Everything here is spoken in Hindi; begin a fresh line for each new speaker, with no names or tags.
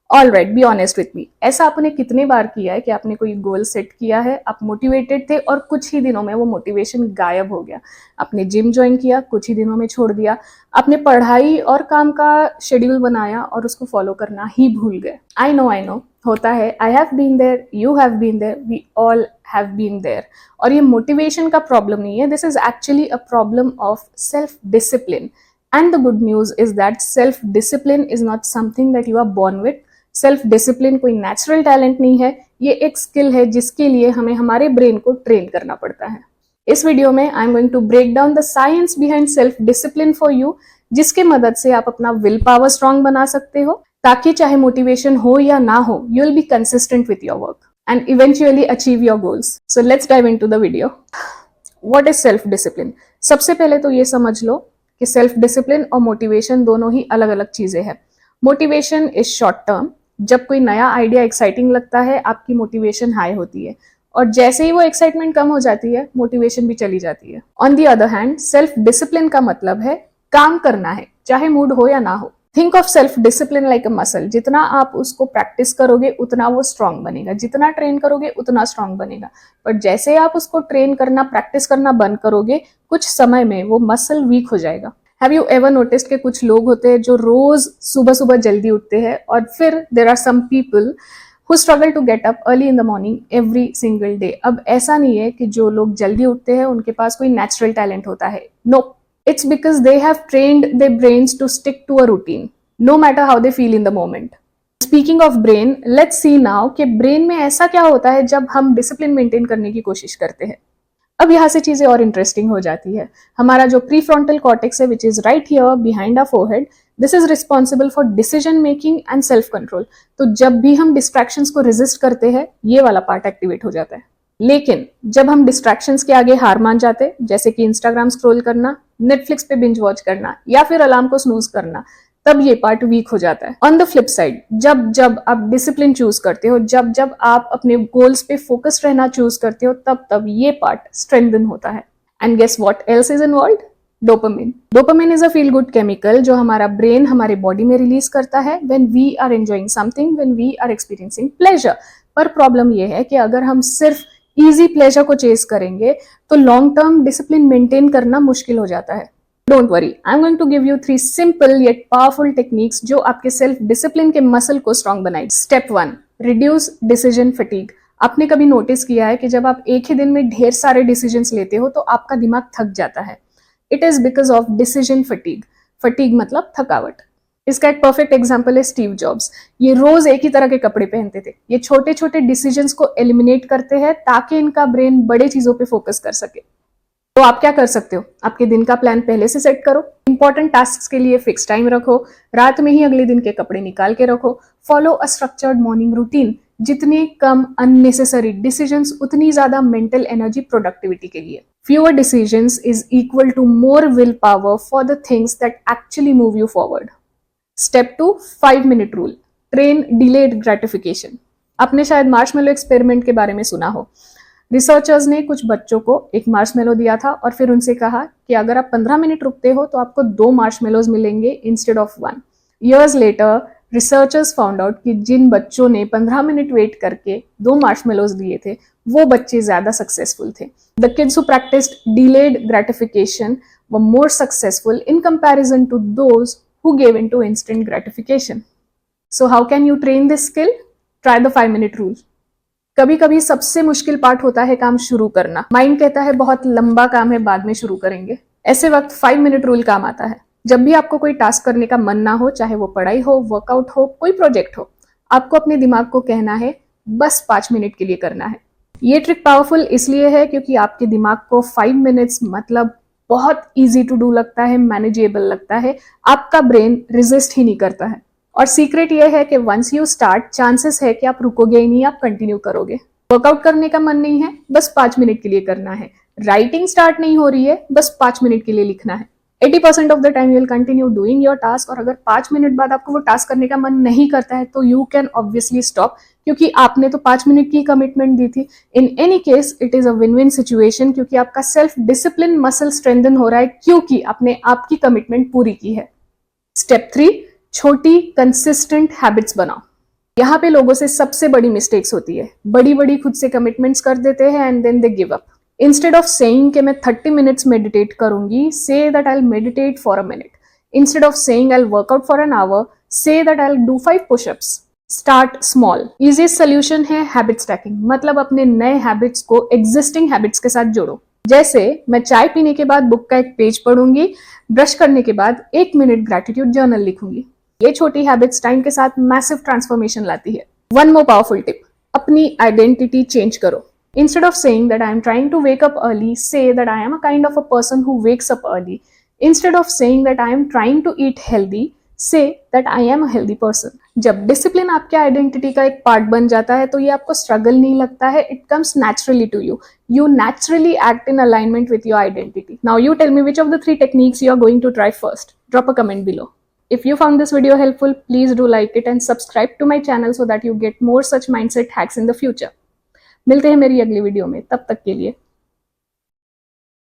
All right, be honest with me, ऐसा आपने कितने बार किया है कि आपने कोई गोल सेट किया है, आप मोटिवेटेड थे और कुछ ही दिनों में वो मोटिवेशन गायब हो गया। आपने जिम ज्वाइन किया, कुछ ही दिनों में छोड़ दिया। आपने पढ़ाई और काम का शेड्यूल बनाया और उसको फॉलो करना ही भूल गए। आई नो होता है। I have been there, you have been there, we all have been there. और ये मोटिवेशन का प्रॉब्लम नहीं है, this is actually a problem of self discipline. And the good news is that self discipline is not something that you are born with. Self discipline कोई नेचुरल टैलेंट नहीं है, ये एक स्किल है जिसके लिए हमें हमारे ब्रेन को ट्रेन करना पड़ता है। इस वीडियो में I am going to break down the science behind self discipline for you, जिसके मदद से आप अपना विल पावर स्ट्रांग बना सकते हो, ताकि चाहे मोटिवेशन हो या ना हो, you will be consistent with your work and eventually achieve your goals. So let's dive into the video. What is self discipline? सबसे पहले तो ये समझ लो कि सेल्फ डिसिप्लिन और मोटिवेशन दोनों ही अलग अलग चीजें हैं. Motivation is short term. जब कोई नया आइडिया एक्साइटिंग लगता है, आपकी मोटिवेशन हाई होती है, और जैसे ही वो एक्साइटमेंट कम हो जाती है, मोटिवेशन भी चली जाती है. On the other hand, self discipline का मतलब है काम करना है, चाहे मूड हो या ना हो. Think of self discipline like a muscle. जितना आप उसको प्रैक्टिस करोगे उतना वो स्ट्रांग बनेगा, जितना ट्रेन करोगे उतना स्ट्रांग बनेगा. पर जैसे आप उसको ट्रेन करना, प्रैक्टिस करना बंद करोगे, कुछ समय में वो मसल वीक हो जाएगा. हैव यू एवर नोटिस्ड कि कुछ लोग होते हैं जो रोज सुबह सुबह जल्दी उठते हैं, और फिर there are some people who struggle to get up early in the morning every single day. अब ऐसा नहीं है कि जो लोग जल्दी उठते हैं उनके पास कोई नेचुरल टैलेंट होता है. No, it's because they have trained their brains to stick to a routine, no matter how they feel in the moment. Speaking of brain, let's see now कि brain में ऐसा क्या होता है जब हम डिसिप्लिन मेंटेन करने की कोशिश करते हैं. अब यहाँ से चीजें और इंटरेस्टिंग हो जाती है. हमारा जो प्रीफ्रंटल कॉर्टेक्स है, which is right here behind our forehead, this is responsible for decision making and self control. तो जब भी हम डिस्ट्रैक्शंस को रेजिस्ट करते हैं, ये वाला पार्ट एक्टिवेट हो जाता है. लेकिन जब हम डिस्ट्रैक्शंस के आगे हार मान जाते, जैसे कि इंस्टाग्राम स्क्रॉल करना, नेटफ्लिक्स पे बिंज वॉच करना, या फिर अलार्म को स्नूज करना, तब ये पार्ट वीक हो जाता है. ऑन द फ्लिप साइड, जब जब आप डिसिप्लिन चूज करते हो, जब जब आप अपने गोल्स पे फोकस्ड रहना चूज करते हो, तब तब ये पार्ट स्ट्रेंथन होता है. And guess what else is involved? Dopamine. Dopamine is a feel good chemical जो हमारा ब्रेन हमारे बॉडी में रिलीज करता है when we are enjoying something, when we are experiencing pleasure. पर प्रॉब्लम ये है कि अगर हम सिर्फ इजी प्लेजर को चेस करेंगे तो लॉन्ग टर्म डिसिप्लिन मेंटेन करना मुश्किल हो जाता है. Don't worry, I am going to give you 3 simple yet powerful techniques जो आपके सेल्फ डिसिप्लिन के मसल को स्ट्रांग बनाएगी. Step 1, reduce decision fatigue. आपने कभी नोटिस किया है कि जब आप एक ही दिन में ढेर सारे डिसीजंस लेते हो तो आपका दिमाग थक जाता है? It is because of decision fatigue. Fatigue मतलब थकावट. इसका एक परफेक्ट एग्जाम्पल है स्टीव जॉब्स. ये रोज एक ही तरह के कपड़े पहनते थे. ये छोटे छोटे डिसीजंस को एलिमिनेट करते हैं ताकि इनका ब्रेन बड़े चीजों पे फोकस कर सके. तो आप क्या कर सकते हो? आपके दिन का प्लान पहले से सेट करो. इंपॉर्टेंट टास्क के लिए फिक्स टाइम रखो. रात में ही अगले दिन के कपड़े निकाल के रखो. Follow a structured morning routine. जितने कम अननेसेसरी डिसीजंस, उतनी ज्यादा मेंटल एनर्जी प्रोडक्टिविटी के लिए. Fewer decisions is equal to more willpower for the things that actually move you forward. Step 2, 5-minute rule. Train delayed gratification. आपने शायद मार्शमेलो एक्सपेरिमेंट के बारे में सुना हो. रिसर्चर्स ने कुछ बच्चों को एक मार्शमेलो दिया था और फिर उनसे कहा कि अगर आप 15 मिनट रुकते हो तो आपको 2 मार्शमेलोज मिलेंगे instead of 1. Years later researchers found out कि जिन बच्चों ने 15 मिनट वेट करके 2 मार्शमेलोज दिए थे, वो बच्चे ज्यादा सक्सेसफुल थे. The kids who practised delayed gratification were more successful in comparison to those who gave into instant gratification. So how can you train this skill? Try the 5-minute rule. कभी कभी सबसे मुश्किल पार्ट होता है काम शुरू करना. माइंड कहता है बहुत लंबा काम है, बाद में शुरू करेंगे. ऐसे वक्त 5-minute रूल काम आता है. जब भी आपको कोई टास्क करने का मन ना हो, चाहे वो पढ़ाई हो, वर्कआउट हो, कोई प्रोजेक्ट हो, आपको अपने दिमाग को कहना है बस 5 मिनट के लिए करना है. ये ट्रिक पावरफुल इसलिए है क्योंकि आपके दिमाग को 5 मिनट्स मतलब बहुत इजी टू डू लगता है, मैनेजेबल लगता है. आपका ब्रेन रेजिस्ट ही नहीं करता है. और सीक्रेट ये है कि वंस यू स्टार्ट, चांसेस है कि आप रुकोगे ही नहीं, आप कंटिन्यू करोगे. वर्कआउट करने का मन नहीं है, बस 5 मिनट के लिए करना है. राइटिंग स्टार्ट नहीं हो रही है, बस 5 मिनट के लिए लिखना है. 80% of the time you will continue doing your task. और अगर 5 मिनट बाद आपको वो टास्क करने का मन नहीं करता है तो यू कैन ऑब्वियसली स्टॉप, क्योंकि आपने तो 5 मिनट की कमिटमेंट दी थी. In any case it is a win win situation, क्योंकि आपका सेल्फ डिसिप्लिन मसल स्ट्रेंथन हो रहा है क्योंकि आपने आपकी कमिटमेंट पूरी की है. स्टेप 3, छोटी कंसिस्टेंट हैबिट्स बनाओ. यहाँ पे लोगों से सबसे बड़ी मिस्टेक्स होती है, बड़ी बड़ी खुद से कमिटमेंट्स कर देते हैं and then they give up. Instead of saying कि मैं 30 मिनट्स मेडिटेट करूंगी, say that I will meditate for a minute. Instead of saying I will work out for an hour, say that I will do 5 pushups. Start small. Easiest solution है हैबिट स्टैकिंग, मतलब अपने नए हैबिट्स को एग्जिस्टिंग हैबिट्स के साथ जोड़ो। जैसे मैं चाय पीने के बाद बुक का एक पेज पढ़ूंगी, ब्रश करने के बाद 1 मिनट ग्रैटिट्यूड जर्नल लिखूंगी। ये छोटी हैबिट्स टाइम के साथ मैसिव ट्रांसफॉर्मेशन लाती है। वन मोर पावरफुल टिप, अपनी आइडेंटिटी चेंज करो। Instead of saying that I am trying to wake up early, say that I am a kind of a person who wakes up early. Instead of saying that I am trying to eat healthy, say that I am a healthy person. जब डिसिप्लिन आपके आइडेंटिटी का एक पार्ट बन जाता है तो ये आपको स्ट्रगल नहीं लगता है, it comes naturally to you. You naturally act in alignment with your identity. Now you tell me which of the 3 techniques you are going to try first. Drop a comment below. If you found this video helpful, please do like it and subscribe to my channel so that you get more such mindset hacks in the future. मिलते हैं मेरी अगली वीडियो में, तब तक के लिए